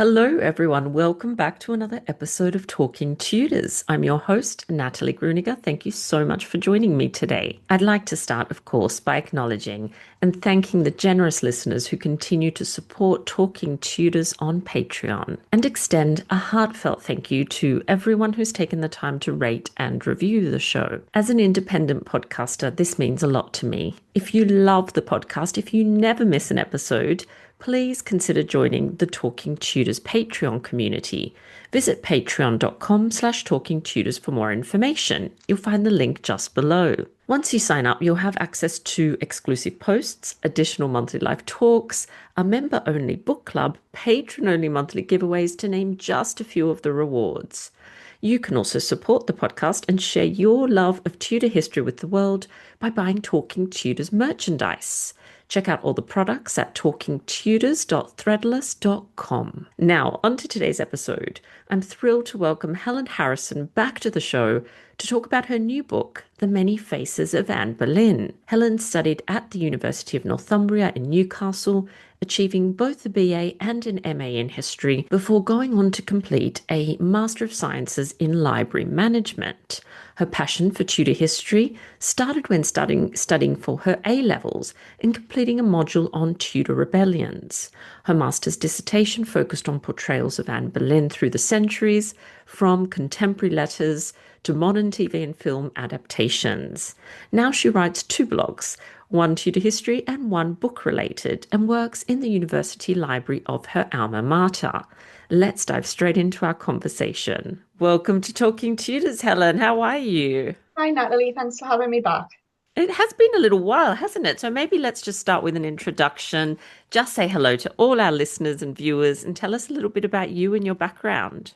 Hello, everyone. Welcome back to another episode of Talking Tudors. I'm your host, Natalie Grueninger. Thank you so much for joining me today. I'd like to start, of course, by acknowledging and thanking the generous listeners who continue to support Talking Tudors on Patreon, and extend a heartfelt thank you to everyone who's taken the time to rate and review the show. As an independent podcaster, this means a lot to me. If you love the podcast, if you never miss an episode, please consider joining the Talking Tudors Patreon community. Visit patreon.com/talkingtudors for more information. You'll find the link just below. Once you sign up, you'll have access to exclusive posts, additional monthly live talks, a member-only book club, patron-only monthly giveaways, to name just a few of the rewards. You can also support the podcast and share your love of Tudor history with the world by buying Talking Tudors merchandise. Check out all the products at talkingtudors.threadless.com. Now, on to today's episode. I'm thrilled to welcome Helene Harrison back to the show to talk about her new book, The Many Faces of Anne Boleyn. Helen studied at the University of Northumbria in Newcastle, achieving both a BA and an MA in history before going on to complete a Master of Sciences in Library Management. Her passion for Tudor history started when studying for her A-levels and completing a module on Tudor rebellions. Her master's dissertation focused on portrayals of Anne Boleyn through the centuries, from contemporary letters to modern TV and film adaptations. Now she writes two blogs, one Tudor history and one book-related, and works in the university library of her alma mater. Let's dive straight into our conversation. Welcome to Talking Tudors, Helen. How are you? Hi, Natalie. Thanks for having me back. It has been a little while, hasn't it? So maybe let's just start with an introduction. Just say hello to all our listeners and viewers and tell us a little bit about you and your background.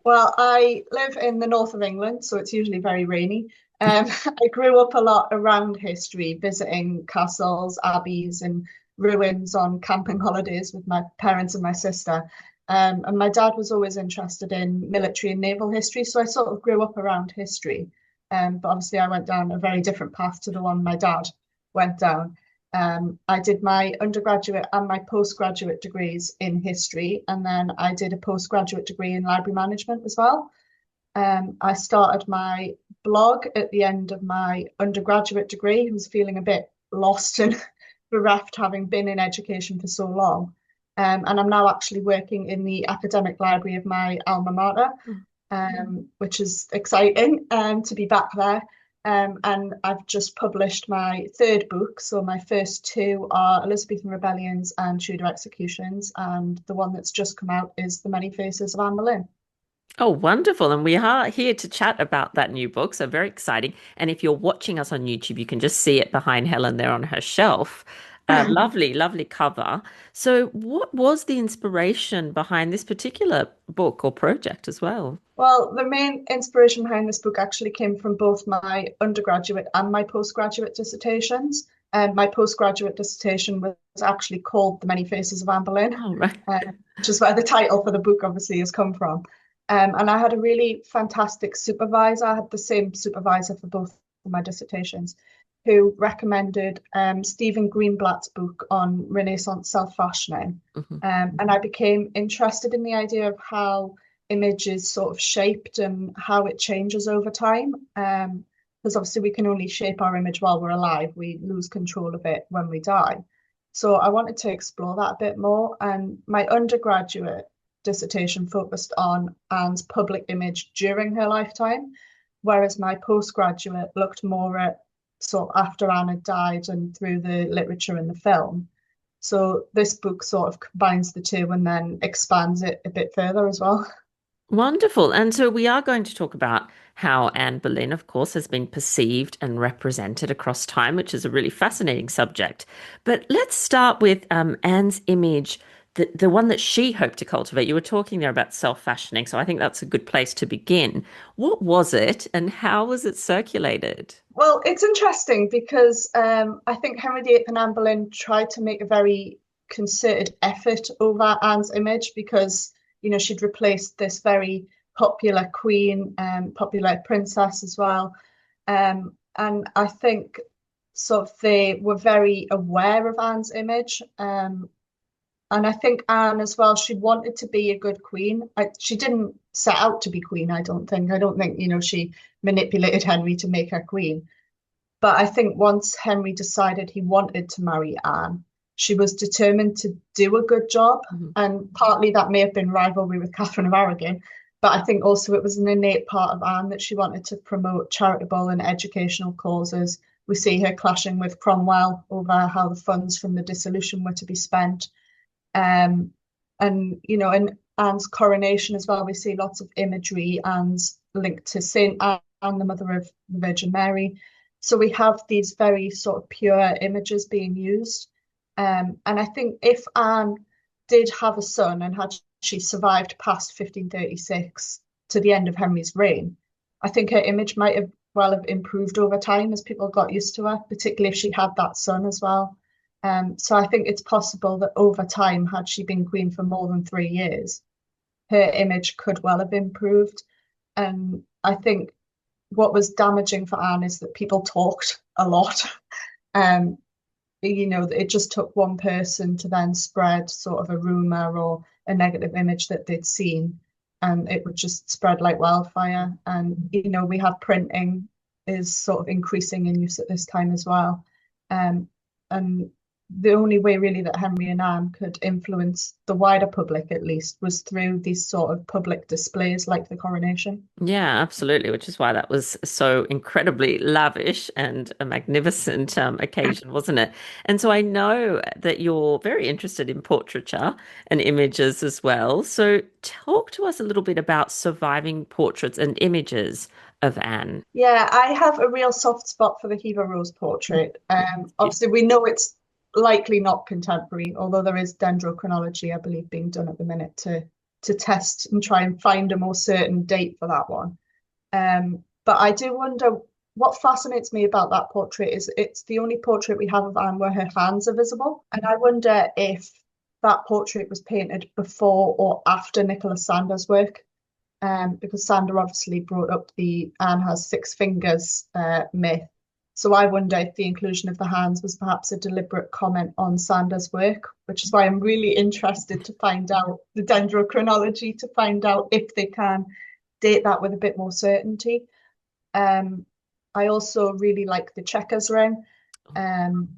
Well, I live in the north of England, so it's usually very rainy. I grew up a lot around history, visiting castles, abbeys, and ruins on camping holidays with my parents and my sister. And my dad was always interested in military and naval history, so I sort of grew up around history. But obviously, I went down a very different path to the one my dad went down. I did my undergraduate and my postgraduate degrees in history, and then I did a postgraduate degree in library management as well. I started my blog at the end of my undergraduate degree. I was feeling a bit lost and bereft, having been in education for so long. And I'm now actually working in the academic library of my alma mater, which is exciting to be back there. And I've just published my third book. So my first two are Elizabethan Rebellions and Tudor Executions. And the one that's just come out is The Many Faces of Anne Boleyn. Oh, wonderful. And we are here to chat about that new book. So very exciting. And if you're watching us on YouTube, you can just see it behind Helen there on her shelf. Lovely, lovely cover. So what was the inspiration behind this particular book or project as well? Well, the main inspiration behind this book actually came from both my undergraduate and my postgraduate dissertations. And my postgraduate dissertation was actually called The Many Faces of Anne Boleyn, Oh, right. which is where the title for the book obviously has come from. And I had a really fantastic supervisor. I had the same supervisor for both of my dissertations, who recommended Stephen Greenblatt's book on Renaissance self-fashioning. Mhm. And I became interested in the idea of how image is sort of shaped and how it changes over time. Because obviously we can only shape our image while we're alive. We lose control of it when we die. So I wanted to explore that a bit more. And my undergraduate dissertation focused on Anne's public image during her lifetime, whereas my postgraduate looked more at sort of after Anne had died and through the literature and the film. So this book sort of combines the two and then expands it a bit further as well. Wonderful. And so we are going to talk about how Anne Boleyn, of course, has been perceived and represented across time, which is a really fascinating subject. But let's start with Anne's image, the one that she hoped to cultivate. You were talking there about self-fashioning, so I think that's a good place to begin. What was it and how was it circulated? Well, it's interesting because I think Henry VIII and Anne Boleyn tried to make a very concerted effort over Anne's image because, she'd replaced this very popular queen, popular princess as well. And I think sort of they were very aware of Anne's image. And I think Anne as well, she wanted to be a good queen. She didn't set out to be queen, I don't think. I don't think, she manipulated Henry to make her queen. But I think once Henry decided he wanted to marry Anne, she was determined to do a good job. Mhm. And partly that may have been rivalry with Catherine of Aragon, but I think also it was an innate part of Anne that she wanted to promote charitable and educational causes. We see her clashing with Cromwell over how the funds from the dissolution were to be spent. Um, and in Anne's coronation as well, we see lots of imagery and linked to Saint Anne, the mother of the Virgin Mary. So we have these very sort of pure images being used. And I think if Anne did have a son and had she survived past 1536 to the end of Henry's reign, I think her image might have well have improved over time as people got used to her, particularly if she had that son as well. So I think it's possible that over time, had she been queen for more than 3 years, her image could well have improved. And I think what was damaging for Anne is that people talked a lot. Um, it just took one person to then spread sort of a rumor or a negative image that they'd seen, and it would just spread like wildfire. And we have printing is sort of increasing in use at this time as well. And the only way really that Henry and Anne could influence the wider public at least was through these sort of public displays like the coronation. Yeah, absolutely, which is why that was so incredibly lavish and a magnificent occasion, wasn't it? And so I know that you're very interested in portraiture and images as well. So talk to us a little bit about surviving portraits and images of Anne. Yeah, I have a real soft spot for the Hiva Rose portrait. Obviously, we know it's likely not contemporary, although there is dendrochronology, I believe, being done at the minute to test and try and find a more certain date for that one. But I do wonder what fascinates me about that portrait is it's the only portrait we have of Anne where her hands are visible. And I wonder if that portrait was painted before or after Nicholas Sander's work. Because Sander obviously brought up the Anne has 6 fingers myth. So I wonder if the inclusion of the hands was perhaps a deliberate comment on Sander's work, which is why I'm really interested to find out the dendrochronology to find out if they can date that with a bit more certainty. Um, I also really like the checkers ring. Um,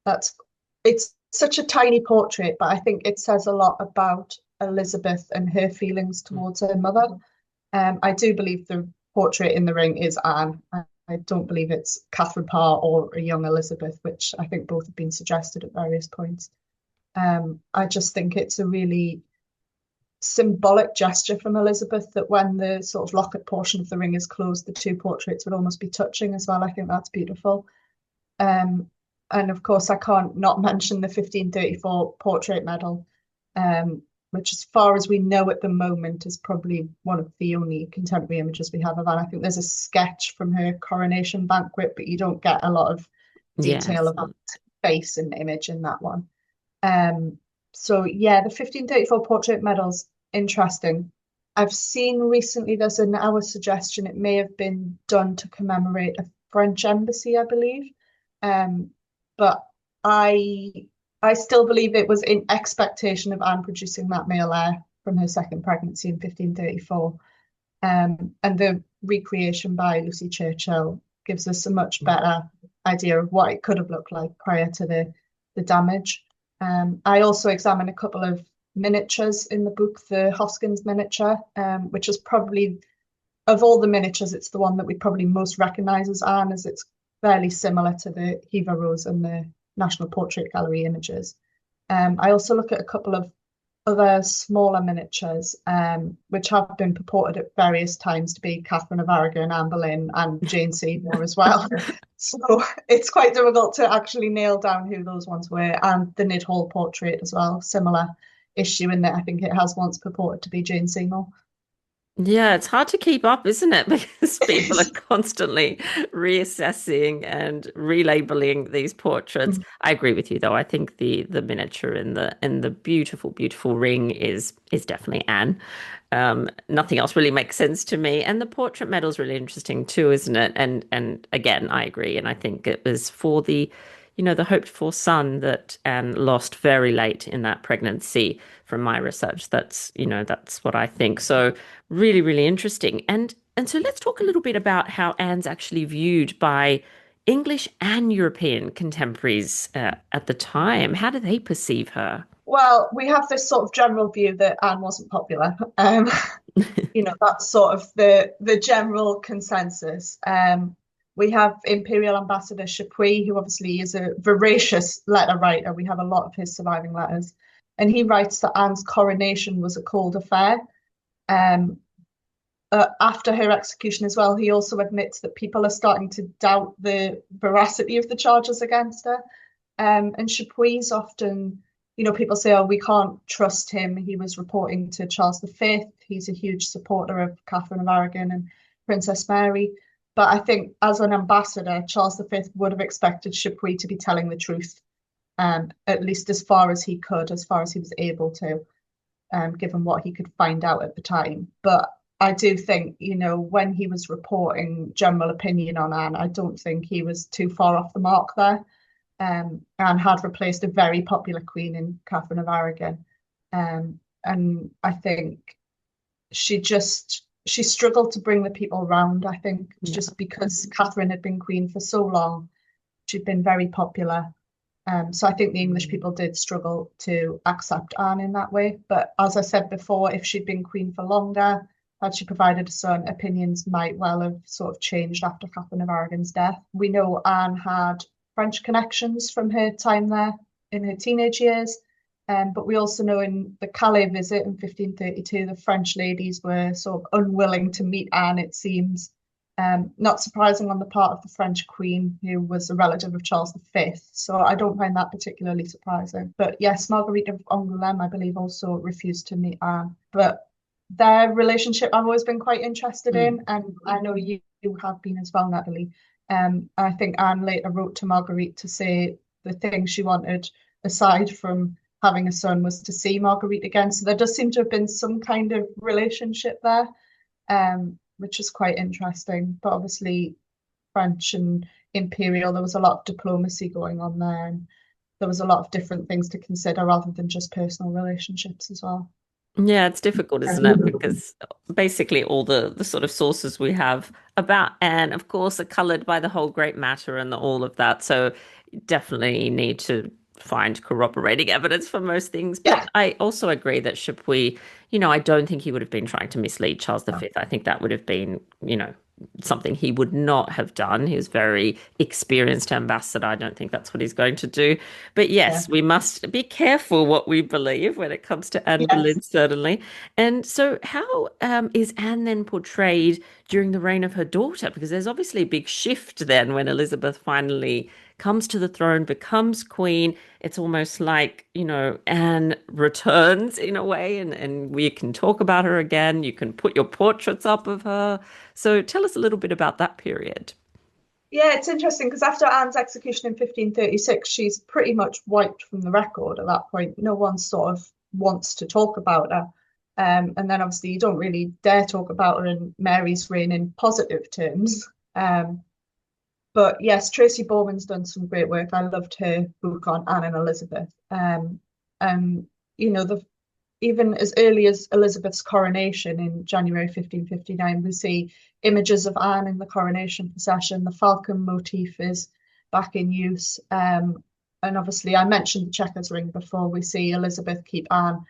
that's it's such a tiny portrait, but I think it says a lot about Elizabeth and her feelings towards her mother. I do believe the portrait in the ring is Anne. I don't believe it's Catherine Parr or a young Elizabeth, which I think both have been suggested at various points. I just think it's a really symbolic gesture from Elizabeth that when the sort of locket portion of the ring is closed, the two portraits would almost be touching as well. I think that's beautiful. Um, and of course, I can't not mention the 1534 portrait medal, which, as far as we know at the moment, is probably one of the only contemporary images we have of Anne. I think there's a sketch from her coronation banquet, but you don't get a lot of detail Yes. about face and image in that one. So yeah, the 1534 portrait medal's interesting. I've seen recently there's an our suggestion it may have been done to commemorate a French embassy, I believe. Um, but I still believe it was in expectation of Anne producing that male heir from her second pregnancy in 1534. And the recreation by Lucy Churchill gives us a much better idea of what it could have looked like prior to the damage. I also examined a couple of miniatures in the book, the Hoskins miniature, which is probably, of all the miniatures, it's the one that we probably most recognize as Anne, as it's fairly similar to the Hiva Rose and the National Portrait Gallery images. I also look at a couple of other smaller miniatures, which have been purported at various times to be Catherine of Aragon, Anne Boleyn, and Jane Seymour as well. So it's quite difficult to actually nail down who those ones were. And the Nid Hall portrait as well, similar issue in that I think it has once purported to be Jane Seymour. Yeah, it's hard to keep up, isn't it? Because people are constantly reassessing and relabeling these portraits. I agree with you though. I think the miniature in the beautiful, beautiful ring is definitely Anne. Nothing else really makes sense to me. And the portrait medal is really interesting too, isn't it? And again, I agree. And I think it was for the the hoped for son that Anne lost very late in that pregnancy. From my research, that's what I think. So really, really interesting. And so let's talk a little bit about how Anne's actually viewed by English and European contemporaries at the time. How do they perceive her? Well, we have this sort of general view that Anne wasn't popular. That's sort of the general consensus. We have Imperial Ambassador Chapuis, who obviously is a voracious letter writer. We have a lot of his surviving letters. And he writes that Anne's coronation was a cold affair. Um, After her execution as well, he also admits that people are starting to doubt the veracity of the charges against her. And Chapuis often, people say, oh, we can't trust him. He was reporting to Charles V. He's a huge supporter of Catherine of Aragon and Princess Mary. But I think as an ambassador, Charles V would have expected Chapuis to be telling the truth, at least as far as he could, as far as he was able to, given what he could find out at the time. But I do think, when he was reporting general opinion on Anne, I don't think he was too far off the mark there. And had replaced a very popular queen in Catherine of Aragon. And I think she struggled to bring the people round, I think, Yeah. just because Catherine had been queen for so long. She'd been very popular. So I think the English people did struggle to accept Anne in that way. But as I said before, if she'd been queen for longer, had she provided a son, opinions might well have sort of changed after Catherine of Aragon's death. We know Anne had French connections from her time there in her teenage years. But we also know in the Calais visit in 1532, the French ladies were sort of unwilling to meet Anne, it seems. Not surprising on the part of the French queen, who was a relative of Charles V. So I don't find that particularly surprising. But yes, Marguerite of Angoulême, I believe, also refused to meet Anne. But their relationship I've always been quite interested Mm. in, and I know you have been as well, Natalie. I think Anne later wrote to Marguerite to say the thing she wanted, aside from having a son, was to see Marguerite again. So there does seem to have been some kind of relationship there, which is quite interesting. But obviously, French and Imperial, there was a lot of diplomacy going on there, and there was a lot of different things to consider rather than just personal relationships as well. Yeah, it's difficult, isn't it? Because basically all the sort of sources we have about Anne, of course, are colored by the whole great matter and all of that. So you definitely need to find corroborating evidence for most things. But Yeah. I also agree that Chapuis, I don't think he would have been trying to mislead Charles V. I think that would have been, something he would not have done. He was very experienced ambassador. I don't think that's what he's going to do. But Yeah. yes, we must be careful what we believe when it comes to Anne Yes. Boleyn, certainly. And so, how is Anne then portrayed during the reign of her daughter? Because there's obviously a big shift then when Elizabeth finally comes to the throne, becomes queen. It's almost like, Anne returns in a way, and we can talk about her again. You can put your portraits up of her. So tell us a little bit about that period. Yeah, it's interesting because after Anne's execution in 1536, she's pretty much wiped from the record at that point. No one sort of wants to talk about her. And then obviously you don't really dare talk about her in Mary's reign in positive terms. But yes, Tracy Borman's done some great work. I loved her book on Anne and Elizabeth. And the even as early as Elizabeth's coronation in January 1559, we see images of Anne in the coronation procession. The falcon motif is back in use. And obviously, I mentioned the checkers ring before. We see Elizabeth keep Anne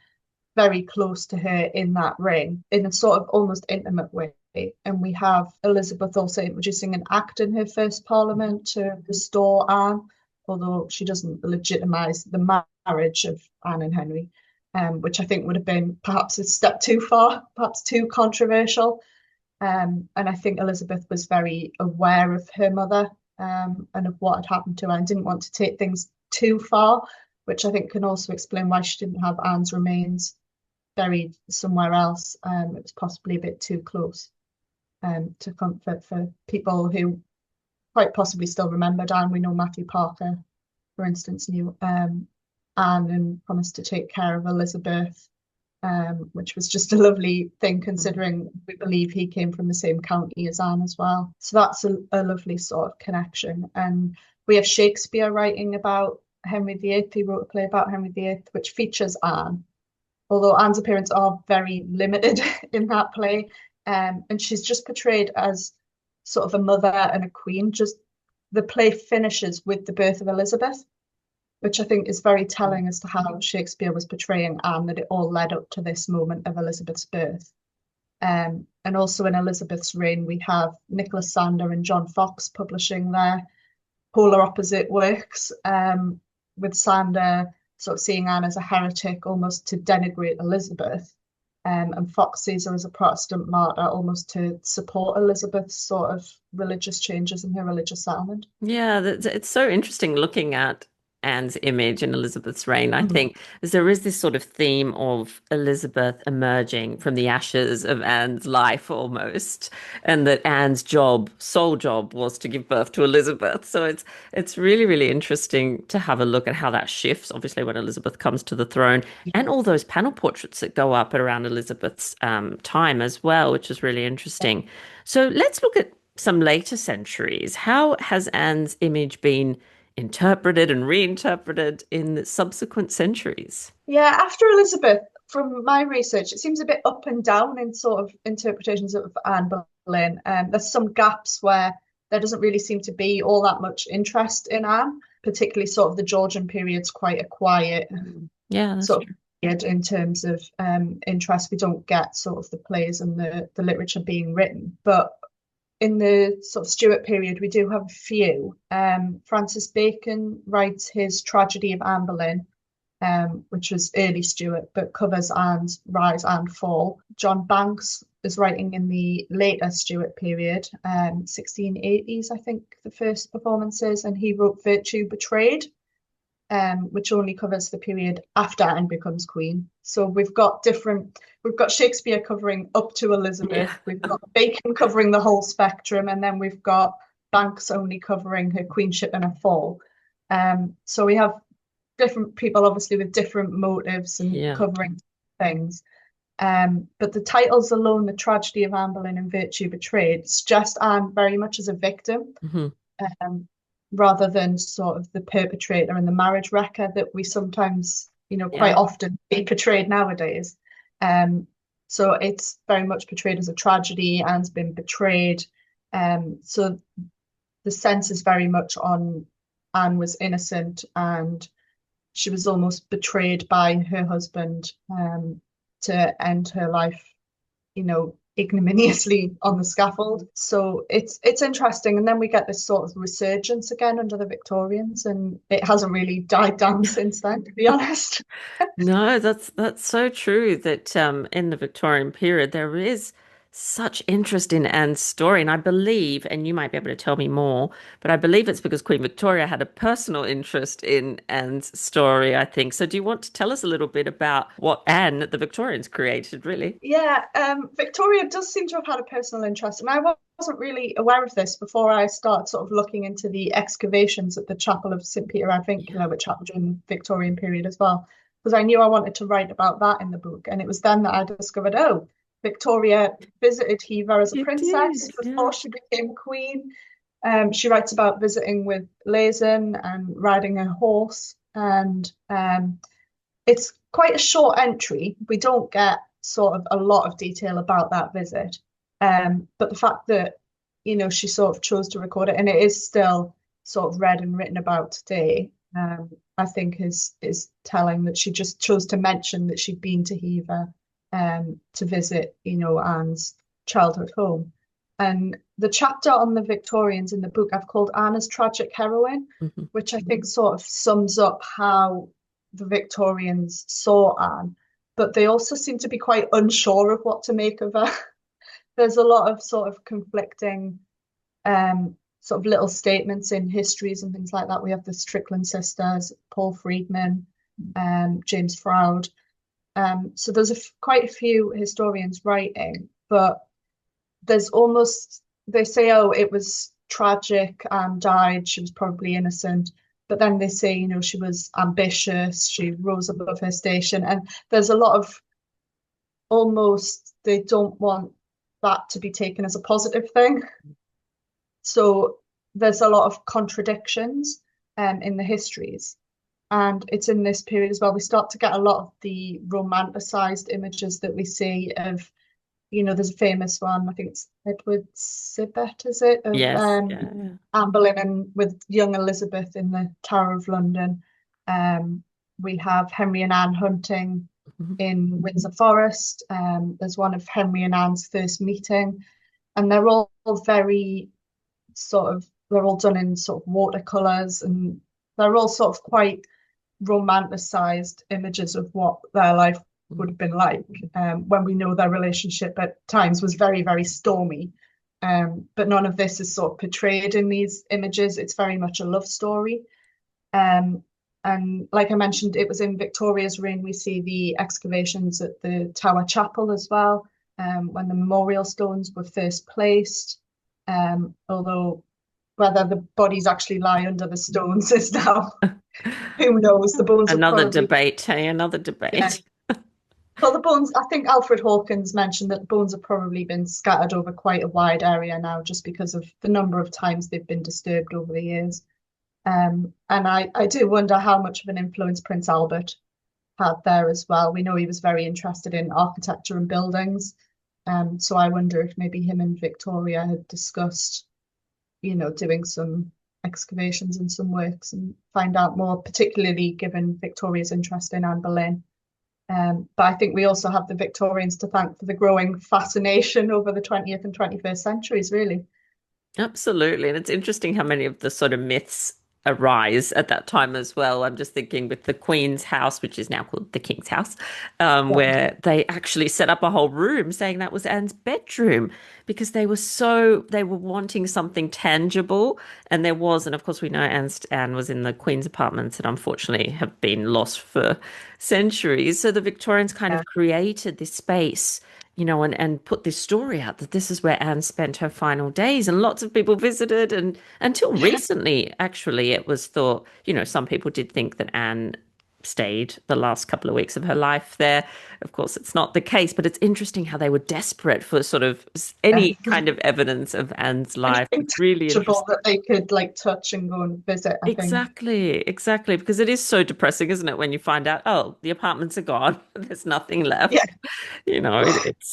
very close to her in that ring in a sort of almost intimate way. And we have Elizabeth also introducing an act in her first parliament to restore Anne, although she doesn't legitimise the marriage of Anne and Henry, which I think would have been perhaps a step too far, perhaps too controversial. And I think Elizabeth was very aware of her mother, and of what had happened to her, and didn't want to take things too far, which I think can also explain why she didn't have Anne's remains buried somewhere else. It was possibly a bit too close, to comfort for people who quite possibly still remembered Anne. We know Matthew Parker, for instance, knew Anne and promised to take care of Elizabeth, which was just a lovely thing considering we believe he came from the same county as Anne as well. So that's a lovely sort of connection. And We have Shakespeare writing about Henry VIII. He wrote a play about Henry VIII, which features Anne, although Anne's appearances are very limited in that play. And she's just portrayed as sort of a mother and a queen. Just the play finishes with the birth of Elizabeth, which I think is very telling as to how Shakespeare was portraying Anne, that it all led up to this moment of Elizabeth's birth. And also in Elizabeth's reign, we have Nicholas Sander and John Fox publishing their polar opposite works, with Sander sort of seeing Anne as a heretic, almost to denigrate Elizabeth, and Fox sees her as a Protestant martyr, almost to support Elizabeth's sort of religious changes in her religious settlement. Yeah, it's so interesting looking at Anne's image in Elizabeth's reign, I Mhm. think, as there is this sort of theme of Elizabeth emerging from the ashes of Anne's life almost, and that Anne's job, sole job, was to give birth to Elizabeth. So it's really, really interesting to have a look at how that shifts, obviously, when Elizabeth comes to the throne, and all those panel portraits that go up at around Elizabeth's time as well, which is really interesting. So let's look at some later centuries. How has Anne's image been interpreted and reinterpreted in the subsequent centuries? Yeah, after Elizabeth, from my research, it seems a bit up and down in sort of interpretations of Anne Boleyn. There's some gaps where there doesn't really seem to be all that much interest in Anne, particularly sort of the Georgian period's quite a quiet Yeah, that's sort of true. period in terms of interest. We don't get sort of the plays and the literature being written, but in the sort of Stuart period, we do have a few. Francis Bacon writes his tragedy of Anne Boleyn, which was early Stuart, but covers Anne's rise and fall. John Banks is writing in the later Stuart period, 1680s, I think the first performances, and he wrote Virtue Betrayed, which only covers the period after Anne becomes queen. So we've got Shakespeare covering up to Elizabeth, Yeah. we've got Bacon covering the whole spectrum, and then we've got Banks only covering her queenship and her fall. So we have different people, obviously, with different motives and Yeah. covering things. But the titles alone, The Tragedy of Anne Boleyn and Virtue Betrayed, suggest Anne very much as a victim, Hmm. um, rather than sort of the perpetrator and the marriage wrecker that we sometimes, quite Yeah. often be portrayed nowadays. Um, so it's very much portrayed as a tragedy. Anne's been betrayed. So the sense is very much on Anne was innocent and she was almost betrayed by her husband, to end her life, ignominiously on the scaffold. So it's interesting. And then we get this sort of resurgence again under the Victorians, and it hasn't really died down since then, to be honest. No, that's so true that in the Victorian period there is such interest in Anne's story, and I believe, and you might be able to tell me more, but I believe it's because Queen Victoria had a personal interest in Anne's story, I think. So do you want to tell us a little bit about what Anne the Victorians created, really? Yeah, Victoria does seem to have had a personal interest, and I wasn't really aware of this before I started sort of looking into the excavations at the Chapel of St. Peter ad Yeah. Vincula, which happened during the Victorian period as well, because I knew I wanted to write about that in the book, and it was then that I discovered, oh, Victoria visited Hever as a You did, princess yeah. before she became queen. She writes about visiting with Blazon and riding a horse, and it's quite a short entry. We don't get sort of a lot of detail about that visit. But the fact that, she sort of chose to record it and it is still sort of read and written about today, I think is telling that she just chose to mention that she'd been to Hever, to visit, Anne's childhood home. And the chapter on the Victorians in the book I've called Anna's Tragic Heroine, Mhm. which I think sort of sums up how the Victorians saw Anne, but they also seem to be quite unsure of what to make of her. There's a lot of sort of conflicting, sort of little statements in histories and things like that. We have the Strickland sisters, Paul Friedman, James Froude. So there's quite a few historians writing, but there's almost, they say, oh, it was tragic and died. She was probably innocent. But then they say, she was ambitious. She rose above her station. And there's a lot of, almost, they don't want that to be taken as a positive thing. So there's a lot of contradictions in the histories. And it's in this period as well, we start to get a lot of the romanticized images that we see of, there's a famous one, I think it's Edward Sibbett, is it, of Yes. Yeah. Anne Boleyn and with young Elizabeth in the Tower of London. We have Henry and Anne hunting Mhm. in Windsor Forest. There's one of Henry and Anne's first meeting, and they're all very they're all done in sort of watercolors, and they're all sort of quite romanticized images of what their life would have been like, when we know their relationship at times was very, very stormy. But none of this is sort of portrayed in these images. It's very much a love story. Um, and like I mentioned, it was in Victoria's reign. We see the excavations at the Tower Chapel as well, when the memorial stones were first placed. Although whether the bodies actually lie under the stones is now, who knows? The bones have Another probably, debate, hey, another yeah. debate. Well, the bones, I think Alfred Hawkins mentioned that the bones have probably been scattered over quite a wide area now, just because of the number of times they've been disturbed over the years. And I do wonder how much of an influence Prince Albert had there as well. We know he was very interested in architecture and buildings. So I wonder if maybe him and Victoria had discussed, doing some excavations and some works and find out more, particularly given Victoria's interest in Anne Boleyn. But I think we also have the Victorians to thank for the growing fascination over the 20th and 21st centuries, really. Absolutely. And it's interesting how many of the sort of myths arise at that time as well. I'm just thinking with the Queen's house, which is now called the King's house, Yeah. where they actually set up a whole room saying that was Anne's bedroom because they were wanting something tangible. And there was, and of course we know Anne was in the Queen's apartments that unfortunately have been lost for centuries. So the Victorians kind Yeah. of created this space, and put this story out that this is where Anne spent her final days. And lots of people visited. And until recently, actually, it was thought, some people did think that Anne stayed the last couple of weeks of her life there. Of course, it's not the case, but it's interesting how they were desperate for sort of Yeah. any kind of evidence of Anne's life. Anything It's really tangible interesting. that they could like touch and go and visit, I think. Exactly, exactly. Because it is so depressing, isn't it, when you find out, oh, the apartments are gone, there's nothing Yeah. left.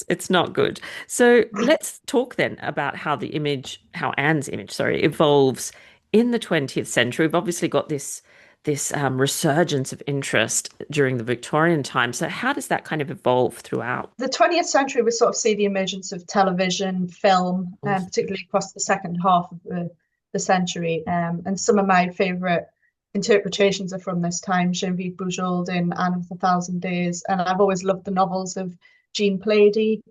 It's not good. So let's talk then about how Anne's image, sorry, evolves in the 20th century. We've obviously got this resurgence of interest during the Victorian time. So how does that kind of evolve throughout? The 20th century, we sort of see the emergence of television, film, particularly across the second half of the century. And some of my favourite interpretations are from this time, Genevieve Bujold in Anne of the Thousand Days. And I've always loved the novels of Jean Plaidy,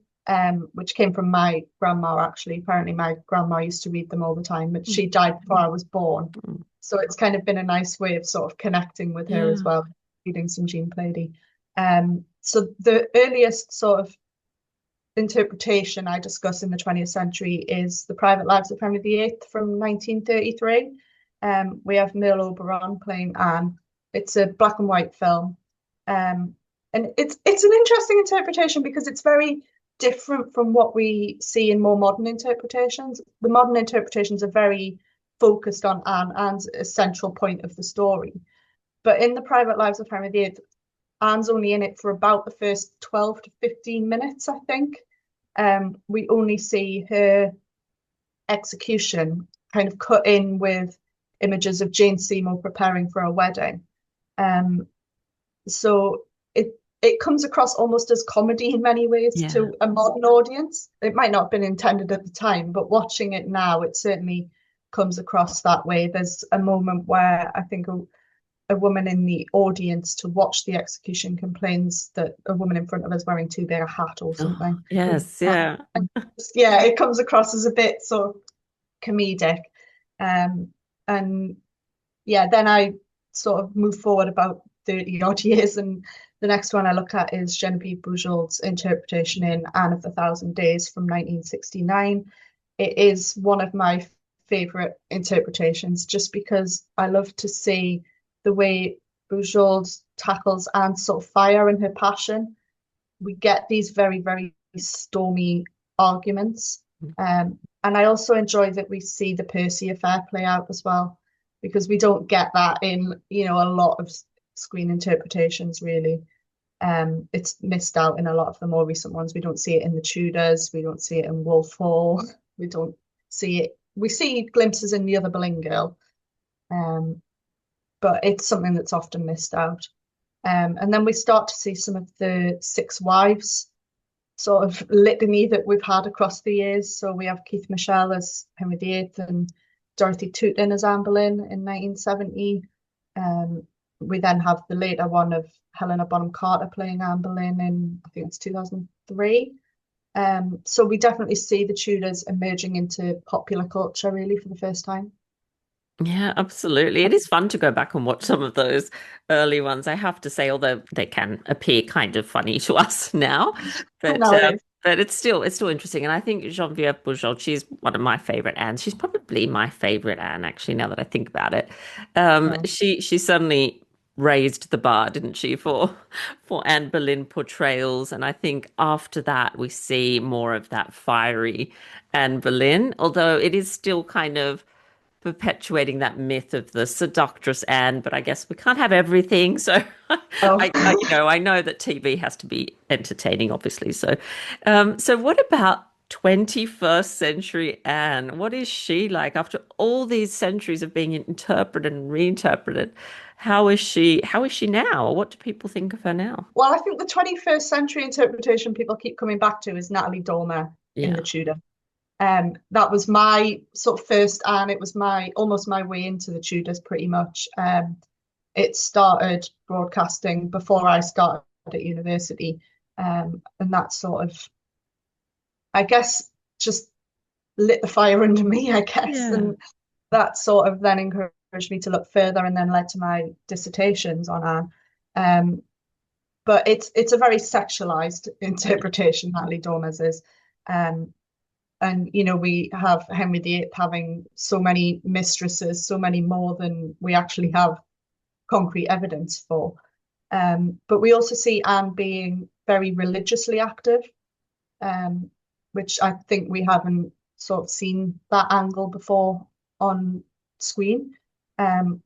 which came from my grandma, actually. Apparently, my grandma used to read them all the time, but she died before I was born. Mm. So it's kind of been a nice way of sort of connecting with her as Yeah. well, reading some Jean Plaidy. So the earliest sort of interpretation I discuss in the 20th century is The Private Lives of Henry VIII from 1933. We have Merle Oberon playing Anne. It's a black and white film. And it's an interesting interpretation because it's very different from what we see in more modern interpretations. The modern interpretations are very focused on Anne. Anne's a central point of the story. But in The Private Lives of Henry VIII, Anne's only in it for about the first 12 to 15 minutes, I think. We only see her execution kind of cut in with images of Jane Seymour preparing for a wedding. Um, so it comes across almost as comedy in many ways Yeah. to a modern audience. It might not have been intended at the time, but watching it now, it certainly comes across that way. There's a moment where I think a woman in the audience to watch the execution complains that a woman in front of us wearing too big a hat or Oh, something. yes, yeah. And yeah, it comes across as a bit sort of comedic. And yeah, then I sort of move forward about 30 odd years, and the next one I look at is Genevieve Bujold's interpretation in Anne of the Thousand Days from 1969. It is one of my favorite interpretations just because I love to see the way Bujold tackles Anne's sort of fire and her passion. We get these very, very stormy arguments. And I also enjoy that we see the Percy affair play out as well, because we don't get that in, a lot of screen interpretations, really. It's missed out in a lot of the more recent ones. We don't see it in the Tudors. We don't see it in Wolf Hall. We don't see it. We see glimpses in the other Boleyn girl, um, but it's something that's often missed out. And then we start to see some of the six wives sort of litany that we've had across the years. So we have Keith Michelle as Henry VIII and Dorothy Touton as Anne Boleyn in 1970. We then have the later one of Helena Bonham Carter playing Anne Boleyn in, I think it's 2003. So we definitely see the Tudors emerging into popular culture really for the first time. Yeah, absolutely. It is fun to go back and watch some of those early ones, I have to say, although they can appear kind of funny to us now. But Nowadays. it's still interesting. And I think Geneviève Bujold, she's one of my favorite Annes. She's probably my favorite Anne, actually, now that I think about it. Oh, She certainly raised the bar, didn't she, for Anne Boleyn portrayals. And I think after that we see more of that fiery Anne Boleyn, although it is still kind of perpetuating that myth of the seductress Anne, but I guess we can't have everything. So oh. I know that TV has to be entertaining, obviously. So, so what about 21st century Anne? What is she like after all these centuries of being interpreted and reinterpreted? How is she? How is she now? What do people think of her now? Well, I think the 21st century interpretation people keep coming back to is Natalie Dormer in Yeah. the Tudor. That was my sort of first, and it was my almost my way into the Tudors pretty much. It started broadcasting before I started at university, and that sort of, I guess, just lit the fire under me, I guess, Yeah. and that sort of then encouraged me to look further, and then led to my dissertations on Anne. But it's a very sexualized interpretation, Natalie Dormer's is. Um, and we have Henry VIII having so many mistresses, so many more than we actually have concrete evidence for. But we also see Anne being very religiously active, um, which I think we haven't sort of seen that angle before on screen,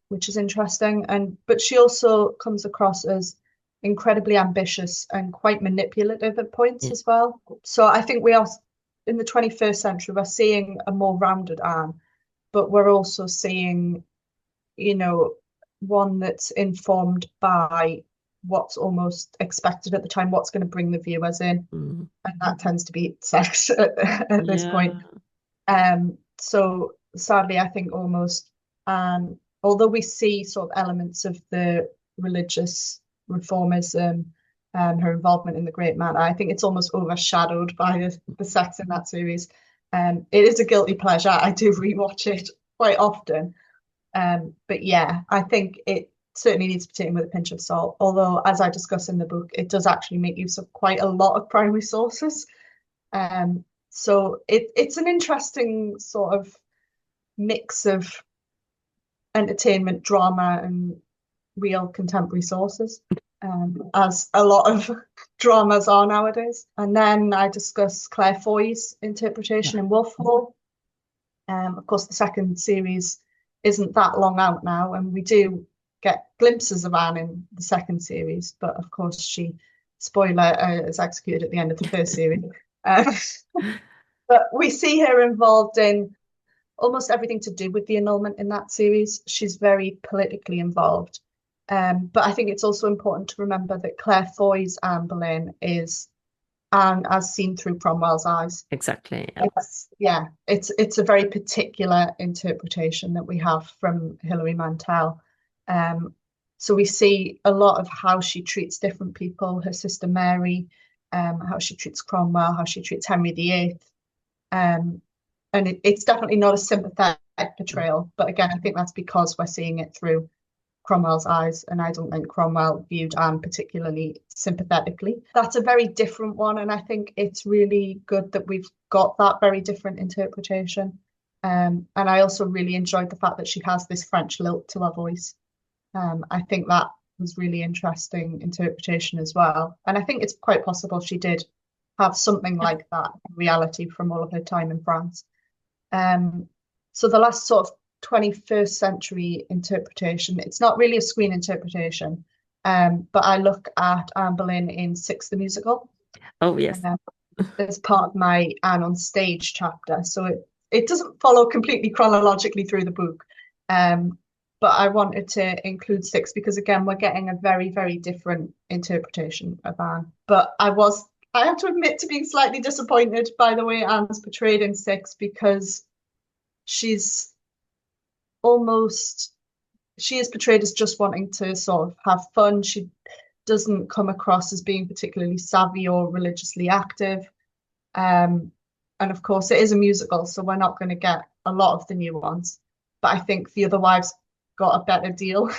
which is interesting. And but she also comes across as incredibly ambitious and quite manipulative at points Yeah. as well. So I think we are in the 21st century, we're seeing a more rounded Anne, but we're also seeing, you know, one that's informed by what's almost expected at the time, what's going to bring the viewers in, Mm. and that tends to be sex at this point. Yeah. So sadly, I think almost, although we see sort of elements of the religious reformism and her involvement in the Great Manor, I think it's almost overshadowed by the sex in that series. It is a guilty pleasure. I do rewatch it quite often. But yeah, I think it certainly needs to be taken with a pinch of salt. Although, as I discuss in the book, it does actually make use of quite a lot of primary sources. So it's an interesting sort of mix of entertainment, drama, and real contemporary sources, as a lot of dramas are nowadays. And then I discuss Claire Foy's interpretation in Wolf Hall. Of course, the second series isn't that long out now, and we do get glimpses of Anne in the second series, but of course, spoiler, is executed at the end of the first series. Um, but we see her involved in almost everything to do with the annulment in that series. She's very politically involved. But I think it's also important to remember that Claire Foy's Anne Boleyn is Anne as seen through Cromwell's eyes. Exactly. Yeah. It's a very particular interpretation that we have from Hilary Mantel. So we see a lot of how she treats different people, her sister Mary, how she treats Cromwell, how she treats Henry VIII. Um, and it's definitely not a sympathetic portrayal. But again, I think that's because we're seeing it through Cromwell's eyes, and I don't think Cromwell viewed Anne particularly sympathetically. That's a very different one, and I think it's really good that we've got that very different interpretation. And I also really enjoyed the fact that she has this French lilt to her voice. I think that was really interesting interpretation as well. And I think it's quite possible she did have something like that in reality from all of her time in France. So the last sort of 21st century interpretation, it's not really a screen interpretation, but I look at Anne Boleyn in Six the Musical. Oh, yes. Um, as part of my Anne on Stage chapter. So it doesn't follow completely chronologically through the book. Um, but I wanted to include Six because again, we're getting a very, very different interpretation of Anne. But I have to admit to being slightly disappointed by the way Anne's portrayed in Six because she's almost she is portrayed as just wanting to sort of have fun. She doesn't come across as being particularly savvy or religiously active. Um, and of course, it is a musical, so we're not going to get a lot of the new ones. But I think the other wives got a better deal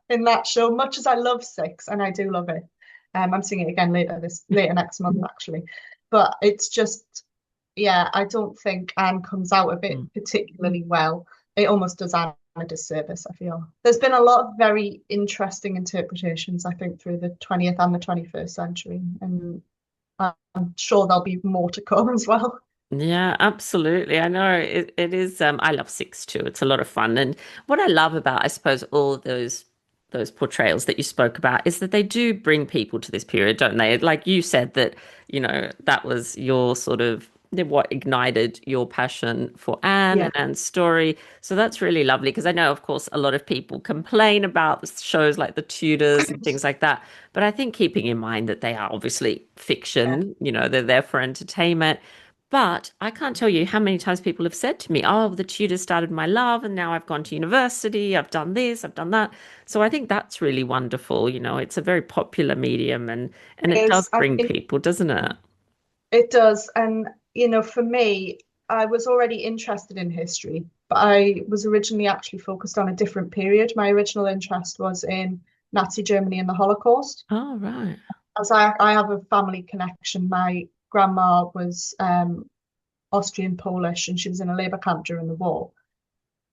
in that show. Much as I love Six, and I do love it, I'm seeing it again later next month actually. But it's just, yeah, I don't think Anne comes out of it Mm. particularly well. It almost does Anne a disservice, I feel. There's been a lot of very interesting interpretations, I think, through the 20th and the 21st century, and I'm sure there'll be more to come as well. Yeah, absolutely. I know it is I love Six too. It's a lot of fun. And what I love about, I suppose, all those portrayals that you spoke about is that they do bring people to this period, don't they? Like you said that, that was your sort of what ignited your passion for Anne Yeah, and Anne's story. So that's really lovely because I know, of course, a lot of people complain about shows like the Tudors and things like that. But I think keeping in mind that they are obviously yeah. fiction, they're there for entertainment. But I can't tell you how many times people have said to me, "Oh, the Tudors started my love, and now I've gone to university, I've done this, I've done that." So I think that's really wonderful. It's a very popular medium and It it does is. I bring think people, doesn't it? it does. And, for me, I was already interested in history, but I was originally actually focused on a different period. My original interest was in Nazi Germany and the Holocaust. Oh, right. As I have a family connection, my grandma was Austrian Polish and she was in a labor camp during the war.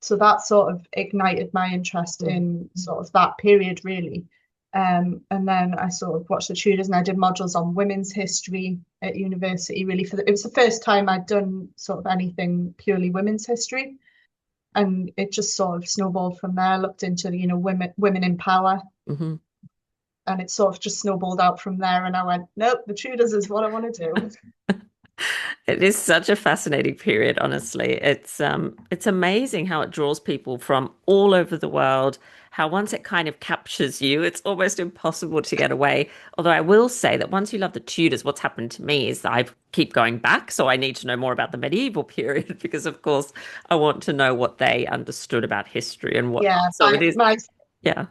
So that sort of ignited my interest in sort of that period, really. And then I sort of watched the Tudors and I did modules on women's history at university, really. It was the first time I'd done sort of anything purely women's history. And it just sort of snowballed from there. I looked into, women in power, Hmm. and it sort of just snowballed out from there. And I went, nope, the Tudors is what I want to do. It is such a fascinating period, honestly. It's amazing how it draws people from all over the world, how once it kind of captures you, it's almost impossible to get away. Although I will say that once you love the Tudors, what's happened to me is that I keep going back, so I need to know more about the medieval period because of course I want to know what they understood about history and whatnot. Yeah, So it is, yeah.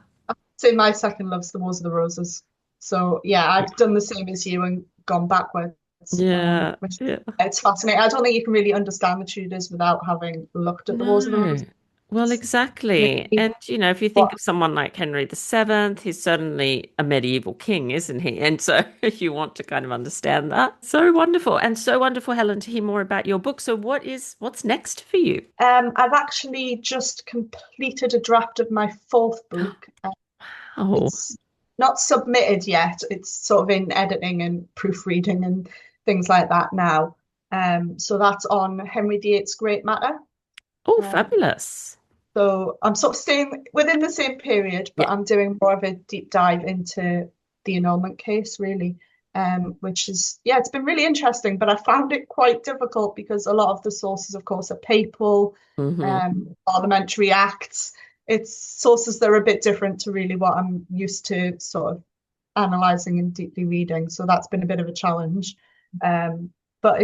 say my second love's the Wars of the Roses. So yeah, I've done the same as you and gone backwards. Yeah, Which yeah. it's fascinating. I don't think you can really understand the Tudors without having looked at the Wars of the No. Roses. Well, exactly. Maybe And, if you think what of someone like Henry VII, he's certainly a medieval king, isn't he? And so you want to kind of understand that. So wonderful. And so wonderful, Helen, to hear more about your book. So what's next for you? I've actually just completed a draft of my fourth book. Oh, It's not submitted yet. It's sort of in editing and proofreading and things like that now. So that's on Henry VIII's Great Matter. oh, Um, fabulous. So I'm sort of staying within the same period, but Yeah. I'm doing more of a deep dive into the annulment case, really, which is, yeah, it's been really interesting, but I found it quite difficult because a lot of the sources, of course, are papal, Hmm. parliamentary acts. It's sources that are a bit different to really what I'm used to sort of analysing and deeply reading. So that's been a bit of a challenge. But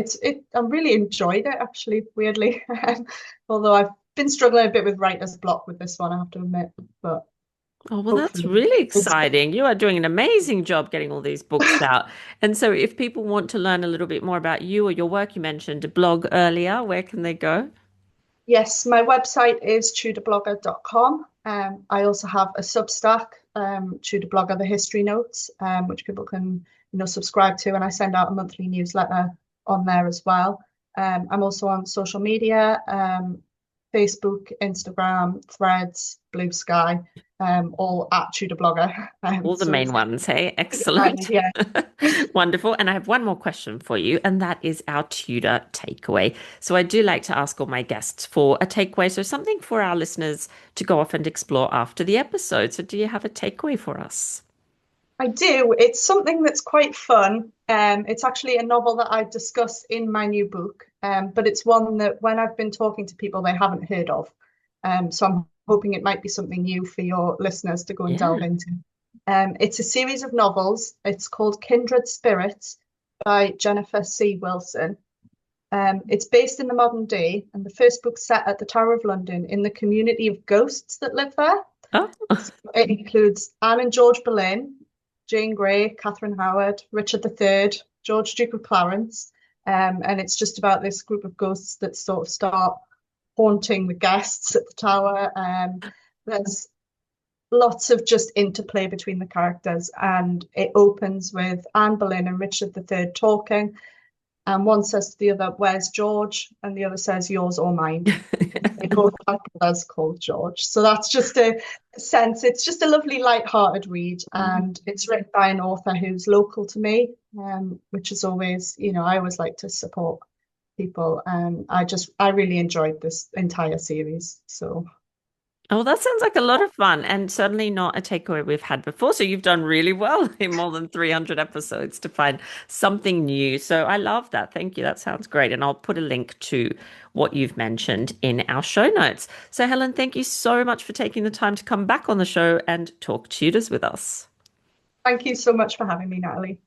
I really enjoyed it actually, weirdly. Although I've been struggling a bit with writer's block with this one, I have to admit. But Oh, well, that's hopefully really it's exciting. You are doing an amazing job getting all these books out. And so if people want to learn a little bit more about you or your work, you mentioned a blog earlier, where can they go? yes, my website is tudorblogger.com. I also have a Substack, Tudor Blogger, the History Notes, which people can, subscribe to, and I send out a monthly newsletter on there as well. I'm also on social media, Facebook, Instagram, Threads, Blue Sky. all at Tudor Blogger. All the So main it's ones, hey? easy to find, Excellent. yeah. Wonderful. And I have one more question for you, and that is our Tudor takeaway. So I do like to ask all my guests for a takeaway, so something for our listeners to go off and explore after the episode. So do you have a takeaway for us? I do. It's something that's quite fun. It's actually a novel that I discuss in my new book, but it's one that when I've been talking to people, they haven't heard of. So I'm hoping it might be something new for your listeners to go and delve Yeah. into. It's a series of novels. It's called Kindred Spirits by Jennifer C. Wilson. It's based in the modern day, and the first book's set at the Tower of London in the community of ghosts that live there. Oh, It includes Anne and George Boleyn, Jane Grey, Catherine Howard, Richard III, George Duke of Clarence. And it's just about this group of ghosts that sort of start haunting the guests at the tower. There's lots of just interplay between the characters, and it opens with Anne Boleyn and Richard III talking. And one says to the other, "Where's George?" And the other says, "Yours or mine." They both have brothers called George. So that's just a sense. It's just a lovely, light-hearted read, and it's written by an author who's local to me, which is always, I always like to support people. And I really enjoyed this entire series. So Oh, that sounds like a lot of fun and certainly not a takeaway we've had before. So you've done really well in more than 300 episodes to find something new. So I love that. Thank you. That sounds great. And I'll put a link to what you've mentioned in our show notes. So Helen, thank you so much for taking the time to come back on the show and talk tutors with us. thank you so much for having me, Natalie.